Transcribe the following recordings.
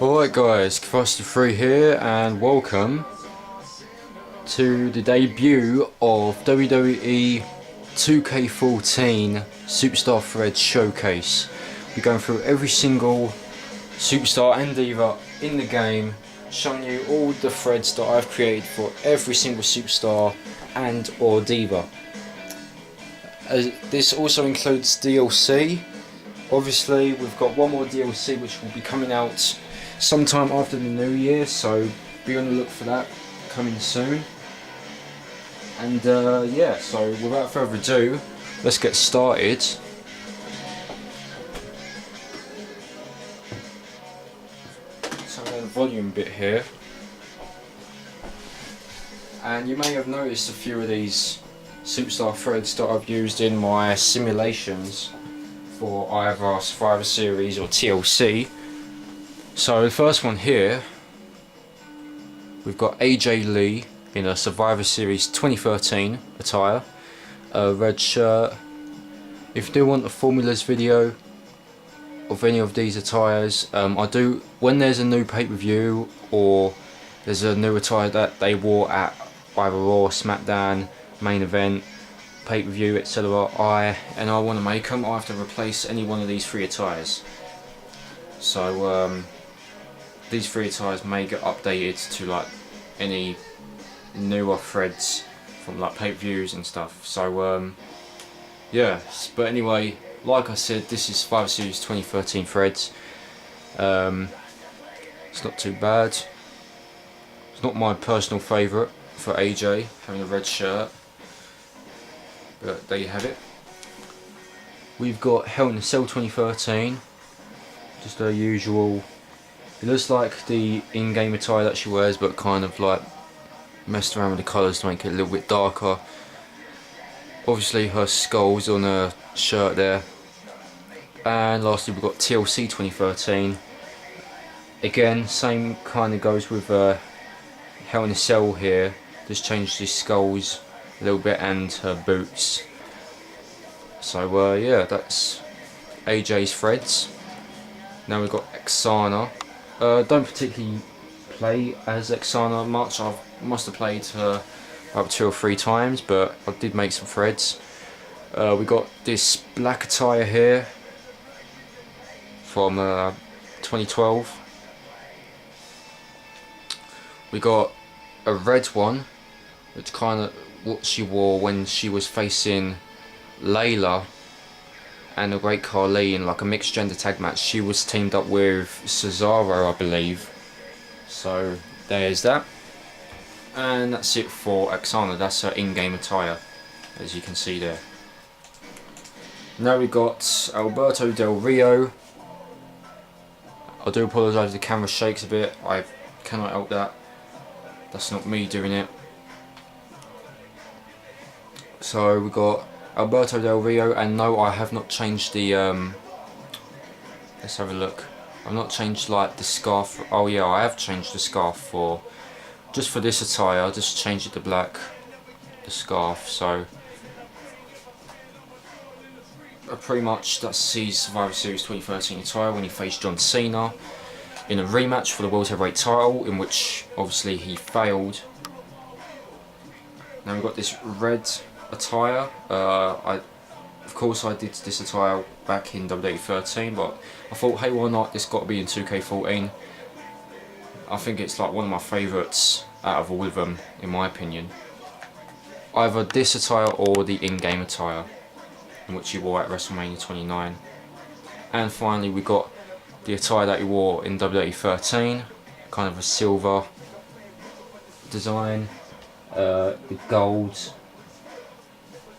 Alright guys, n.W.o here and welcome to the debut of WWE 2K14 Superstar Thread Showcase. We're going through every single Superstar and Diva in the game, showing you all the threads that I've created for every single Superstar and or Diva. This also includes DLC. Obviously we've got one more DLC which will be coming out sometime after the new year, so be on the look for that coming soon. And yeah, so without further ado, let's get started. So I'm going to volume a bit here, and you may have noticed a few of these Superstar threads that I've used in my simulations for either Survivor Series or TLC. So the first one here, we've got AJ Lee in a Survivor Series 2013 attire, a red shirt. If you do want a formulas video of any of these attires, I do, when there's a new pay-per-view or there's a new attire that they wore at either Raw, SmackDown, main event, pay-per-view, etc. I want to make them, I have to replace any one of these three attires. So these three attires may get updated to like any newer threads from like pay-per-views and stuff. So yeah, but anyway, like I said, this is Survivor Series 2013 threads. It's not too bad. It's not my personal favourite for AJ having a red shirt, but there you have it. We've got Hell in a Cell 2013, just a usual. It looks like the in-game attire that she wears, but kind of like messed around with the colours to make it a little bit darker. Obviously her skull's on her shirt there. And lastly we've got TLC 2013. Again, same kind of goes with Hell in a Cell here. Just changed the skulls a little bit and her boots. So yeah, that's AJ's threads. Now we've got Xana. Don't particularly play as Xana much. I must have played her about 2 or 3 times, but I did make some threads. We got this black attire here from 2012. We got a red one, which kind of what she wore when she was facing Layla and the Great Khali in like a mixed gender tag match. She was teamed up with Cesaro, I believe. So there's that. And that's it for Xana. That's her in-game attire, as you can see there. Now we've got Alberto Del Rio. I do apologise if the camera shakes a bit. I cannot help that. That's not me doing it. So we've got Alberto Del Rio, and no, I have not changed the let's have a look. I've not changed like the scarf. Oh yeah, I have changed the scarf for just for this attire. I just changed it to black, the scarf. So pretty much that's his Survivor Series 2013 attire when he faced John Cena in a rematch for the World Heavyweight title, in which obviously he failed. Now we've got this red attire. Of course I did this attire back in WWE 13, but I thought, hey, why not? This got to be in 2K14. I think it's like one of my favourites out of all of them, in my opinion. Either this attire or the in-game attire, in which he wore at WrestleMania 29. And finally we got the attire that he wore in WWE 13, kind of a silver design with gold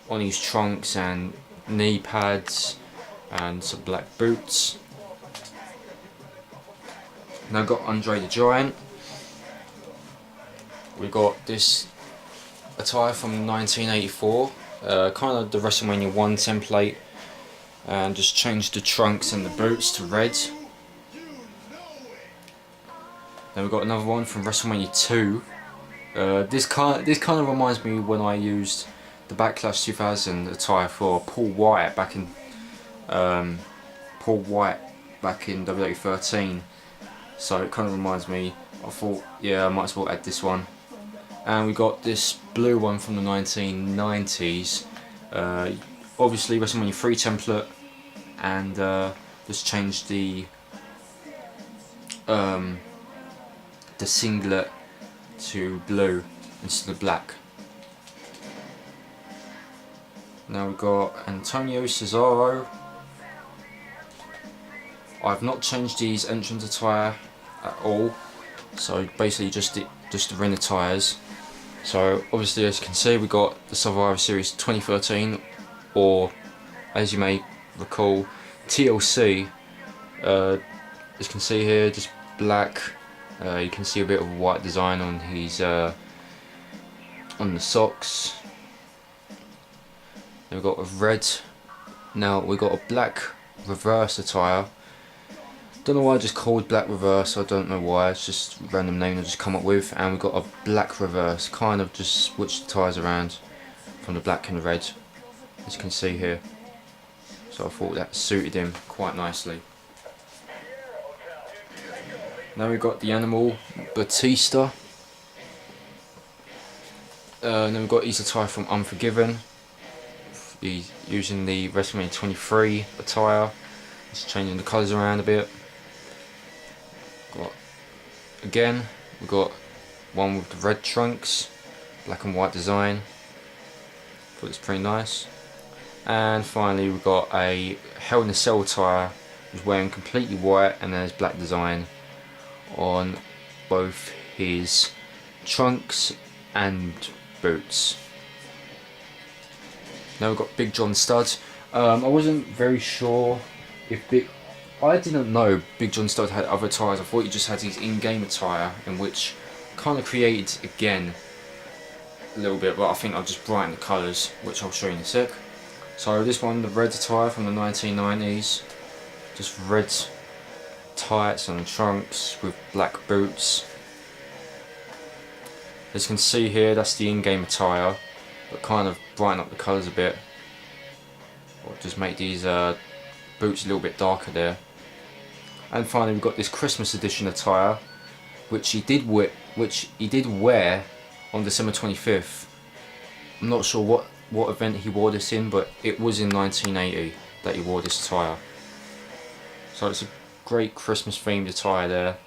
on his trunks and knee pads and some black boots. Now got Andre the Giant. We got this attire from 1984, kind of the WrestleMania 1 template, and just changed the trunks and the boots to red. Then we got another one from WrestleMania 2. This kind of reminds me when I used the Backlash 2000 attire for Paul White back in Paul White back in WWE 13, so it kind of reminds me. I thought, yeah, I might as well add this one. And we got this blue one from the 1990s. Obviously WrestleMania 3 template, and just changed the singlet to blue instead of black. Now we've got Antonio Cesaro. I've not changed his entrance attire at all, so basically just the ring attires. So obviously, as you can see, we got the Survivor Series 2013, or as you may recall, TLC. As you can see here, just black. You can see a bit of white design on his on the socks. Then we've got a red. Now we've got a black reverse attire. Don't know why I just called black reverse. I don't know why. It's just a random name I just come up with. And we've got a black reverse. Kind of just switched the tyres around from the black and the red, as you can see here. So I thought that suited him quite nicely. Now we've got the Animal Batista. And then we've got his attire from Unforgiven. He's using the WrestleMania 23 attire. Just changing the colours around a bit. Again, we've got one with the red trunks, black and white design. Thought it's pretty nice. And finally, we've got a Hell in a Cell attire. He's wearing completely white, and there's black design on both his trunks and boots. Now we've got Big John Studd. I wasn't very sure if I didn't know Big John Studd had other attires. I thought he just had his in-game attire, in which kind of created again a little bit, but I think I'll just brighten the colours, which I'll show you in a sec. So this one, the red attire from the 1990s, just red tights and trunks with black boots. As you can see here, that's the in-game attire, but kind of brighten up the colours a bit, or just make these boots a little bit darker there. And finally, we've got this Christmas edition attire, which he did wear on December 25th. I'm not sure what event he wore this in, but it was in 1980 that he wore this attire. So it's a great Christmas themed attire there.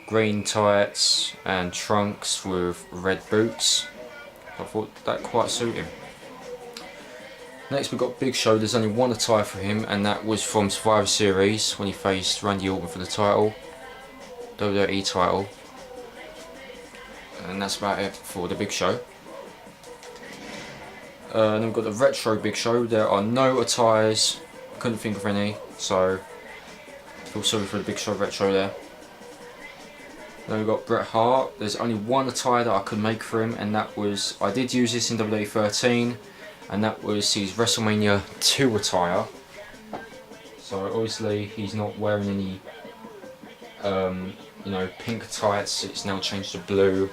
Green tights and trunks with red boots. I thought that quite suited him. Next we've got Big Show. There's only one attire for him, and that was from Survivor Series when he faced Randy Orton for the title, WWE title. And that's about it for the Big Show. Then we've got the Retro Big Show. There are no attires. Couldn't think of any, so feel sorry for the Big Show Retro there. Then we've got Bret Hart. There's only one attire that I could make for him, and that was, I did use this in WWE 13, and that was his WrestleMania 2 attire. So obviously he's not wearing any pink tights. It's now changed to blue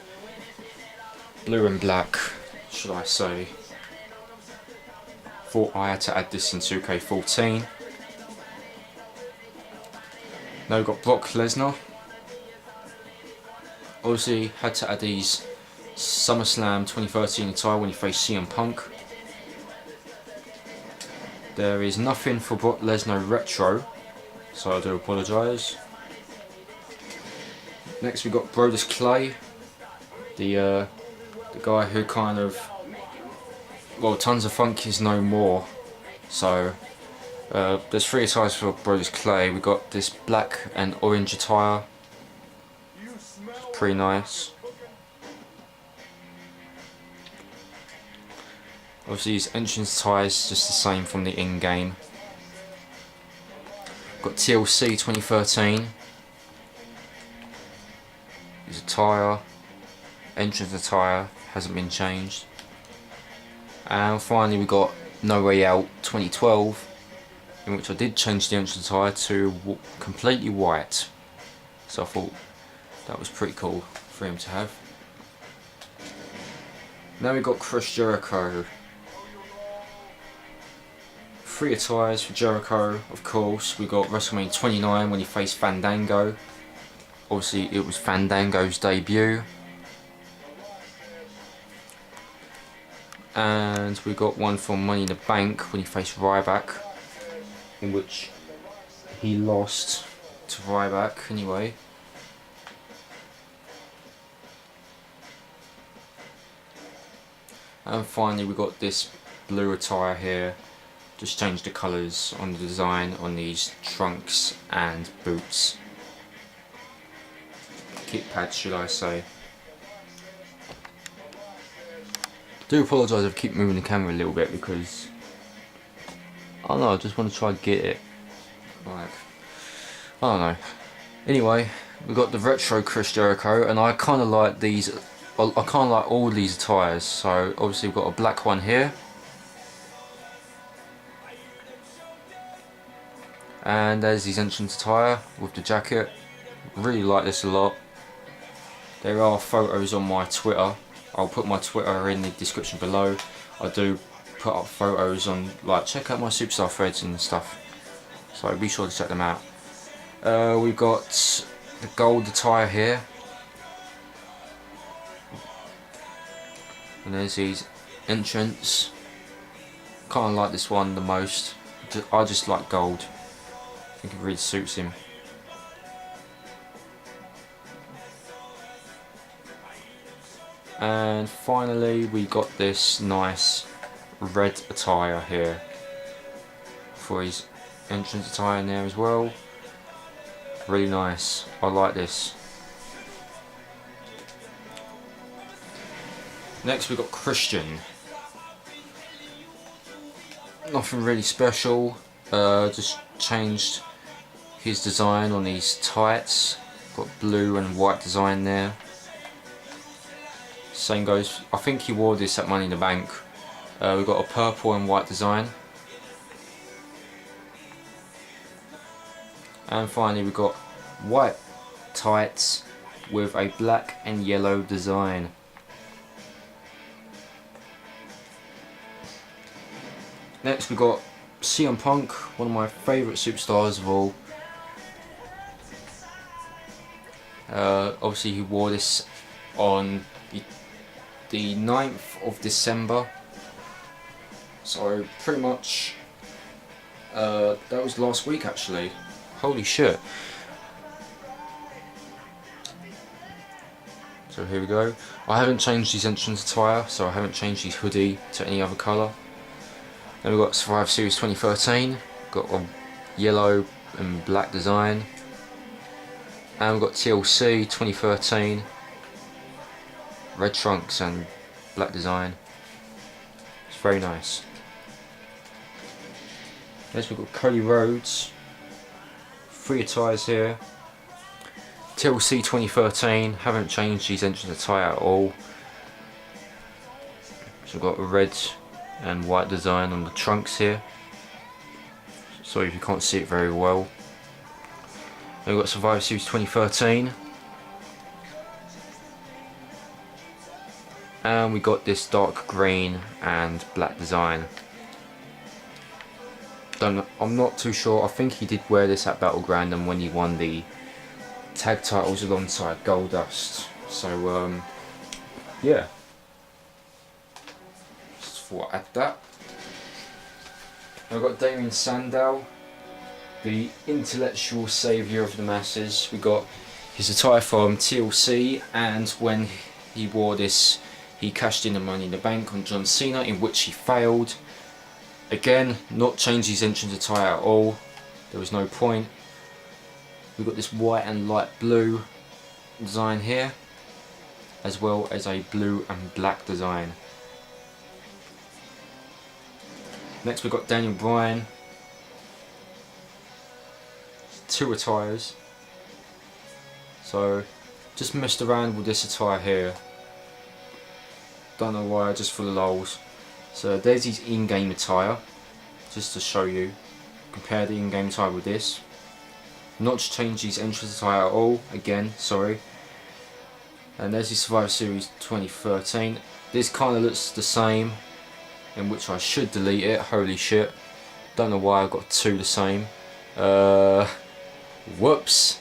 and black, should I say. Thought I had to add this in 2K14. Now we've got Brock Lesnar. Obviously had to add these SummerSlam 2013 attire when he faced CM Punk. There is nothing for Brock Lesnar Retro, so I do apologise. Next we got Brodus Clay, the guy who kind of, well, Tons of Funk is no more. So there's three attires for Brodus Clay. We got this black and orange attire, pretty nice. Obviously his entrance attire is just the same from the in-game. Got TLC 2013. His attire, entrance attire hasn't been changed. And finally we got No Way Out 2012, in which I did change the entrance attire to completely white. So I thought that was pretty cool for him to have. Now we got Chris Jericho. 3 attires for Jericho, of course. We got WrestleMania 29 when he faced Fandango. Obviously it was Fandango's debut. And we got one from Money in the Bank when he faced Ryback, in which he lost to Ryback anyway. And finally we got this blue attire here. Just changed the colours on the design on these trunks and boots. Kick pads, should I say. Do apologise if I keep moving the camera a little bit because I don't know, I just want to try and get it. Like, I don't know. Anyway, we've got the retro Chris Jericho, and I kind of like these. I kind of like all these attires. So obviously we've got a black one here, and there's his entrance attire with the jacket. Really like this a lot. There are photos on my Twitter. I'll put my Twitter in the description below. I do put up photos on, like, check out my superstar threads and stuff. So be sure to check them out. We've got the gold attire here. And there's his entrance. Kind of like this one the most. I just like gold. I think it really suits him. And finally we got this nice red attire here for his entrance attire in there as well. Really nice. I like this. Next we've got Christian. Nothing really special. Just changed his design on these tights. Got blue and white design there. Same goes, I think he wore this at Money in the Bank. We've got a purple and white design. And finally we've got white tights with a black and yellow design. Next we've got CM Punk, one of my favourite superstars of all. Obviously he wore this on the 9th of December, so pretty much that was last week actually. Holy shit. So here we go. I haven't changed his entrance attire, so I haven't changed his hoodie to any other colour. Then we've got Survivor Series 2013, got a yellow and black design. And we've got TLC 2013, red trunks and black design. It's very nice. Next we've got Cody Rhodes, 3 attires here. TLC 2013, haven't changed his entrance attire at all. So we've got a red and white design on the trunks here. Sorry if you can't see it very well. Then we've got Survivor Series 2013. And we got this dark green and black design. I'm not too sure. I think he did wear this at Battleground and when he won the tag titles alongside Goldust. So yeah. Just thought I'd add that. I've got Damien Sandow, the intellectual saviour of the masses. We got his attire from TLC, and when he wore this, he cashed in the Money in the Bank on John Cena, in which he failed. Again, not changed his entrance attire at all. There was no point. We've got this white and light blue design here, as well as a blue and black design. Next we've got Daniel Bryan. 2 attires. So, just messed around with this attire here. Don't know why, just for the lols. So there's his in-game attire, just to show you. Compare the in-game attire with this. Not changed his entrance attire at all, again, sorry. And there's his Survivor Series 2013. This kind of looks the same, in which I should delete it, holy shit. Don't know why I've got two the same. Whoops.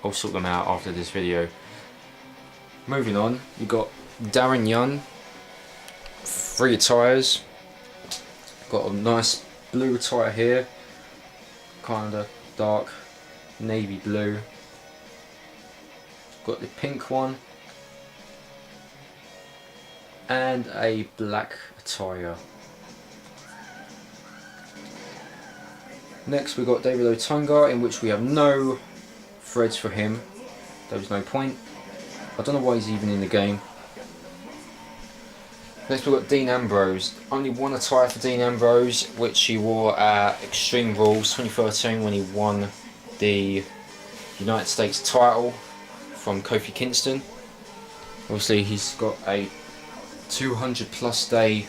I'll sort them out after this video. Moving on, you got Darren Young, 3 attires. Got a nice blue attire here, kinda dark navy blue. Got the pink one and a black attire. Next we got n.W.o Tonga, in which we have no threads for him. There was no point. I don't know why he's even in the game. Next we've got Dean Ambrose. Only one attire for Dean Ambrose, which he wore at Extreme Rules 2013 when he won the United States title from Kofi Kingston. Obviously he's got a 200+ day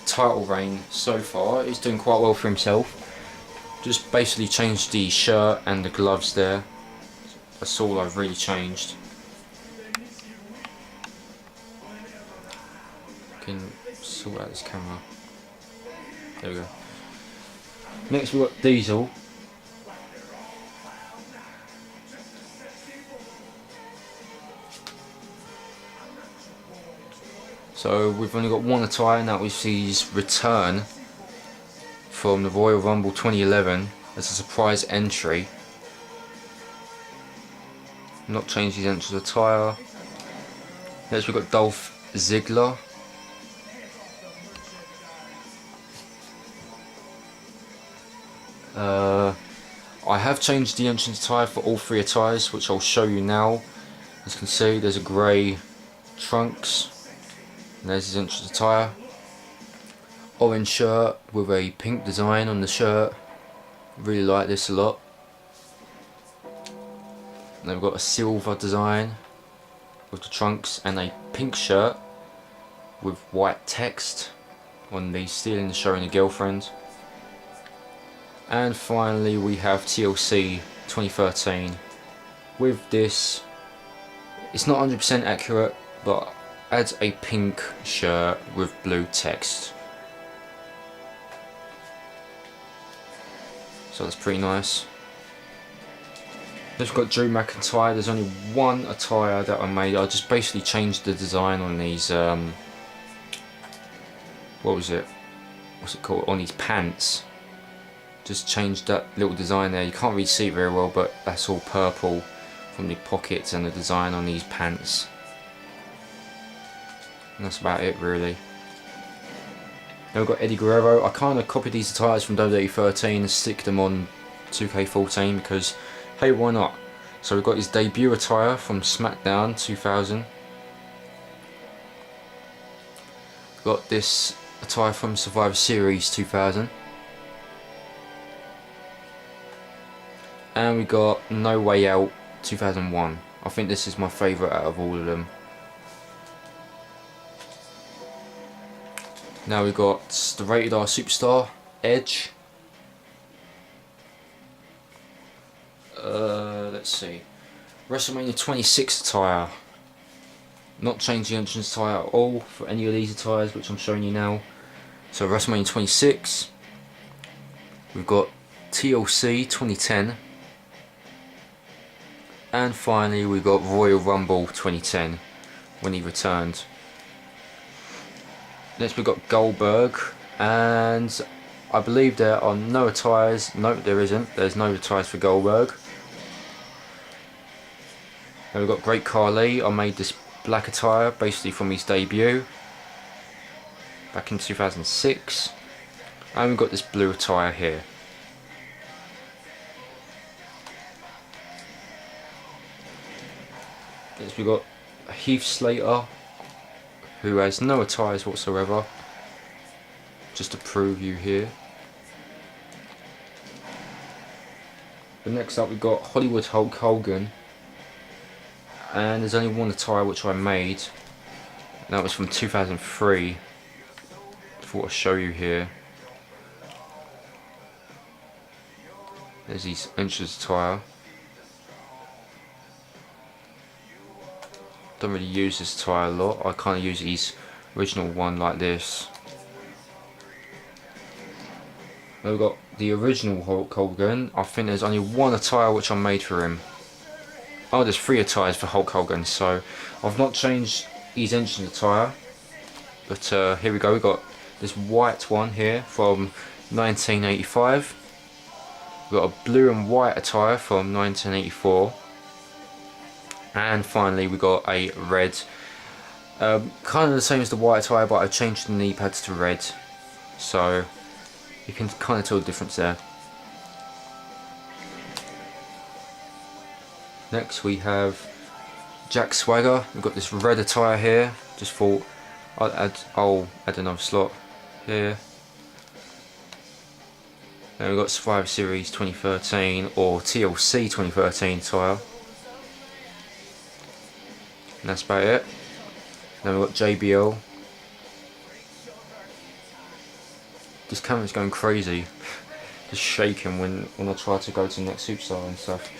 title reign so far. He's doing quite well for himself. Just basically changed the shirt and the gloves there. That's all I've really changed. Can sort out this camera. There we go. Next we've got Diesel. So we've only got one attire, and that was his return from the Royal Rumble 2011 as a surprise entry. Not changed his entrance attire. Next we've got Dolph Ziggler. I have changed the entrance attire for all 3 attires, which I'll show you now. As you can see, there's a grey trunks, and there's his entrance attire. Orange shirt with a pink design on the shirt. Really like this a lot. And then we've got a silver design with the trunks, and a pink shirt with white text on the stealing the show and the girlfriend. And finally we have TLC 2013 with this. It's not 100% accurate, but adds a pink shirt with blue text. So that's pretty nice. Next we've got Drew McIntyre. There's only one attire that I made. I just basically changed the design on these, what's it called, on these pants. Just changed that little design there. You can't really see it very well, but that's all purple from the pockets and the design on these pants. And that's about it really. Then we've got Eddie Guerrero. I kind of copied these attires from WWE 13 and stick them on 2K14 because, hey, why not? So we've got his debut attire from SmackDown 2000. Got this attire from Survivor Series 2000. And we got No Way Out 2001. I think this is my favourite out of all of them. Now we've got the Rated R Superstar, Edge. Let's see. WrestleMania 26 attire. Not changing the entrance attire at all for any of these attires, which I'm showing you now. So WrestleMania 26. We've got TLC 2010. And finally we got Royal Rumble 2010 when he returned. Next we've got Goldberg, and I believe there are no attires. No, there isn't. There's no attires for Goldberg. Then we've got Great Khali. I made this black attire basically from his debut back in 2006. And we've got this blue attire here. Next we've got Heath Slater, who has no attires whatsoever, just to prove you here. But next up we've got Hollywood Hulk Hogan, and there's only one attire which I made, and that was from 2003. I thought I'd show you here. There's his entrance attire. Don't really use this attire a lot. I kind of use his original one like this. Then we've got the original Hulk Hogan. I think there's only one attire which I made for him. Oh, there's 3 attires for Hulk Hogan, so I've not changed his engine attire. But here we go, we've got this white one here from 1985. We've got a blue and white attire from 1984. And finally we got a red, kind of the same as the white attire, but I've changed the knee pads to red. So you can kind of tell the difference there. Next we have Jack Swagger. We've got this red attire here. Just thought I'll add another slot here. Then we've got Survivor Series 2013 or TLC 2013 attire. And that's about it. Then we've got JBL. This camera's going crazy. Just shaking when I try to go to the next superstar and stuff.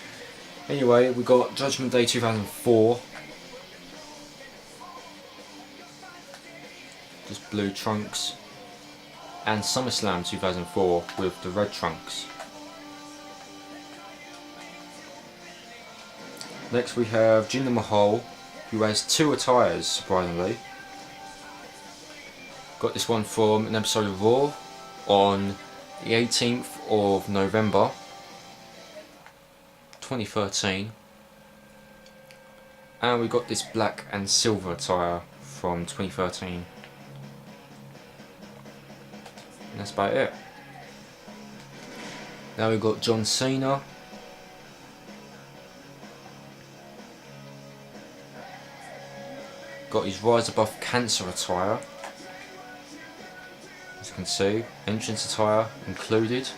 Anyway, we got Judgment Day 2004. Just blue trunks. And SummerSlam 2004 with the red trunks. Next we have Jinder Mahal, who has 2 attires, surprisingly. Got this one from an episode of Raw on the 18th of November 2013. And we got this black and silver attire from 2013. And that's about it. Now we've got John Cena. Got his Rise Above Cancer attire. As you can see, entrance attire included.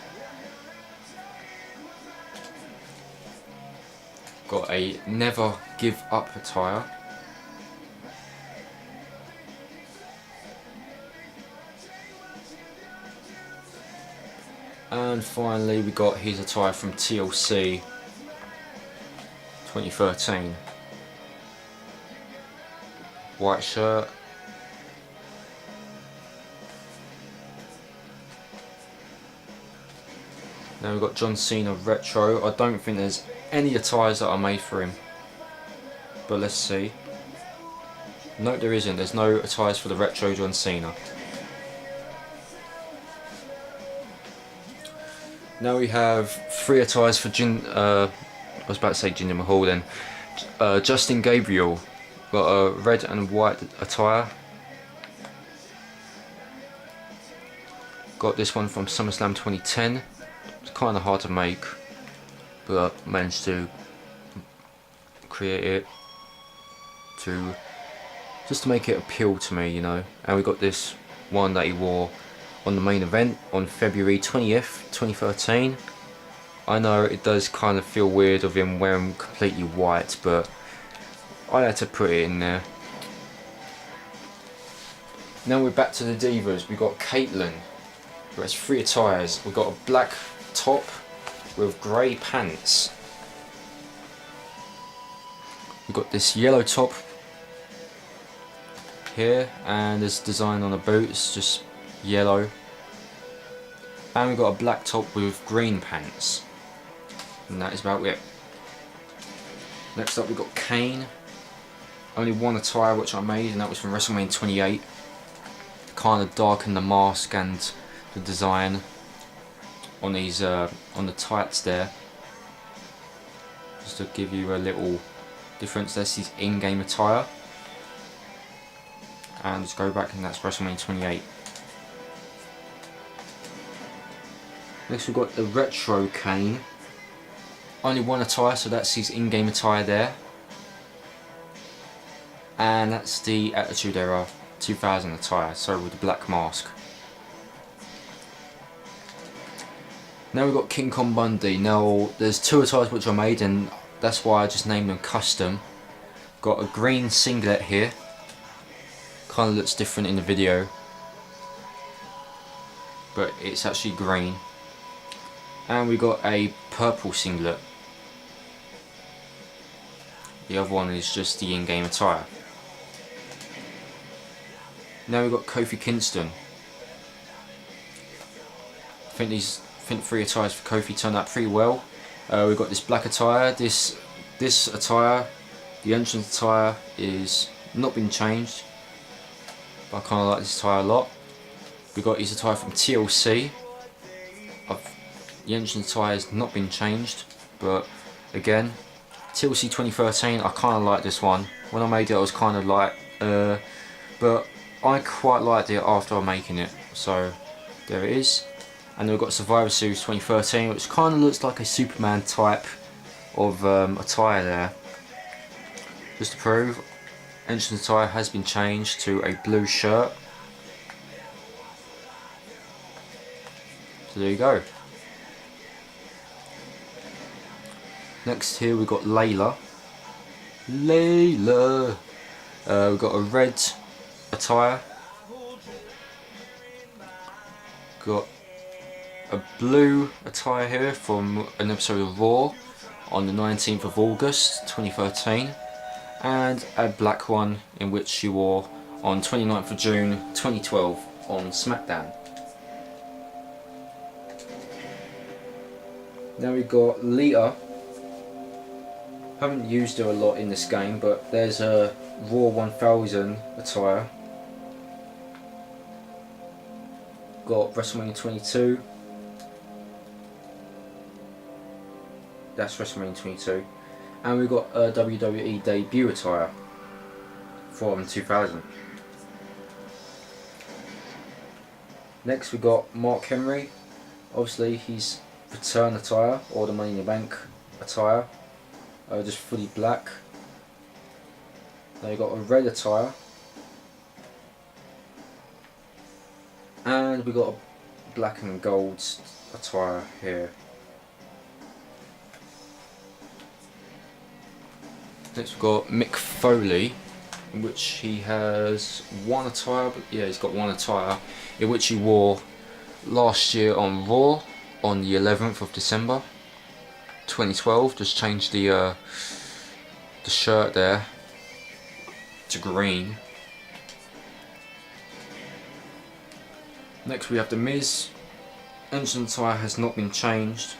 Got a Never Give Up attire. And finally we got his attire from TLC 2013. White shirt. Now we've got John Cena Retro. I don't think there's any attires that are made for him. But let's see. No, there isn't. There's no attires for the Retro John Cena. Now we have 3 attires for I was about to say Jinder Mahal then. Justin Gabriel. Got a red and white attire. Got this one from SummerSlam 2010. It's kind of hard to make, but managed to create it just to make it appeal to me, you know. And we got this one that he wore on the main event on February 20th, 2013. I know it does kind of feel weird of him wearing completely white, but I had to put it in there. Now we're back to the Divas. We've got Caitlyn, who has 3 attires. We've got a black top with grey pants. We've got this yellow top here, and this design on the boots, just yellow. And we've got a black top with green pants. And that is about it. Next up we've got Kane. Only one attire which I made, and that was from WrestleMania 28. Kind of darkened the mask and the design on these on the tights there, just to give you a little difference. That's his in-game attire, and let's go back, and that's WrestleMania 28. Next we've got the Retro Kane. Only one attire, so that's his in-game attire there. And that's the Attitude Era 2000 attire, so with the black mask. Now we've got King Kong Bundy. Now there's 2 attires which I made, and that's why I just named them custom. Got a green singlet here. Kind of looks different in the video, but it's actually green. And we got a purple singlet. The other one is just the in-game attire. Now we've got Kofi Kingston. I think 3 attires for Kofi turned out pretty well. We've got this black attire. This attire, the entrance attire, is not been changed, but I kind of like this attire a lot. We've got his attire from TLC. The entrance attire has not been changed, but again, TLC 2013, I kind of like this one. When I made it, I was kind of like, but I quite liked it after making it. So there it is. And then we've got Survivor Series 2013, which kind of looks like a Superman type of attire there. Just to prove, entrance attire has been changed to a blue shirt. So there you go. Next here we've got Layla. We've got a red attire. Got a blue attire here from an episode of Raw on the 19th of August 2013, and a black one in which she wore on 29th of June 2012 on SmackDown. Now we've got Lita. Haven't used her a lot in this game, but there's a Raw 1000 attire. Got WrestleMania 22. That's WrestleMania 22. And we've got a WWE debut attire from 2000. Next we've got Mark Henry. Obviously his return attire, or the Money in the Bank attire. Just fully black. Now you've got a red attire. And we've got a black and gold attire here. Next we've got Mick Foley, in which he has one attire, but yeah, he's got one attire, in which he wore last year on Raw on the 11th of December 2012. Just changed the shirt there to green. Next we have The Miz. Entrance attire has not been changed.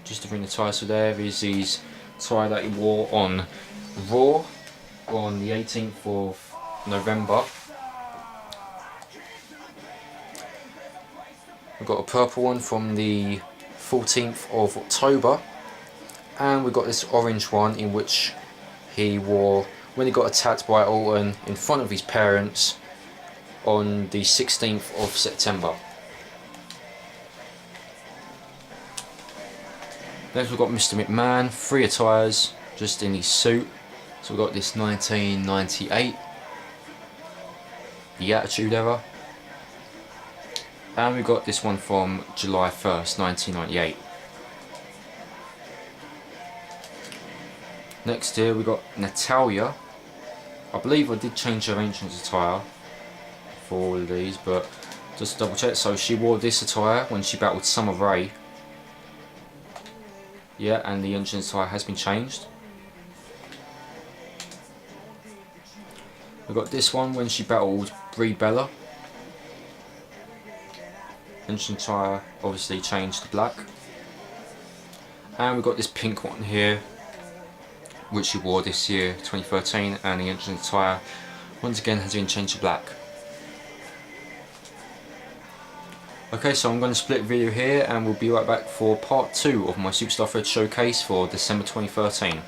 Just to bring the attire, so there is his attire that he wore on Raw on the 18th of November. We've got a purple one from the 14th of October, and we've got this orange one in which he wore when he got attacked by Orton in front of his parents on the 16th of September. Next we've got Mr. McMahon, 3 attires just in his suit. So we've got this 1998, the Attitude Era, and we've got this one from July 1st, 1998. Next here we've got Natalya. I believe I did change her entrance attire for all of these, but just to double check, so she wore this attire when she battled Summer Rae. Yeah, and the entrance attire has been changed. We've got this one when she battled Brie Bella. Entrance attire obviously changed to black. And we've got this pink one here, which she wore this year, 2013, and the entrance attire once again has been changed to black. Okay, so I'm going to split the video here, and we'll be right back for part 2 of my Superstar Thread showcase for December 2013.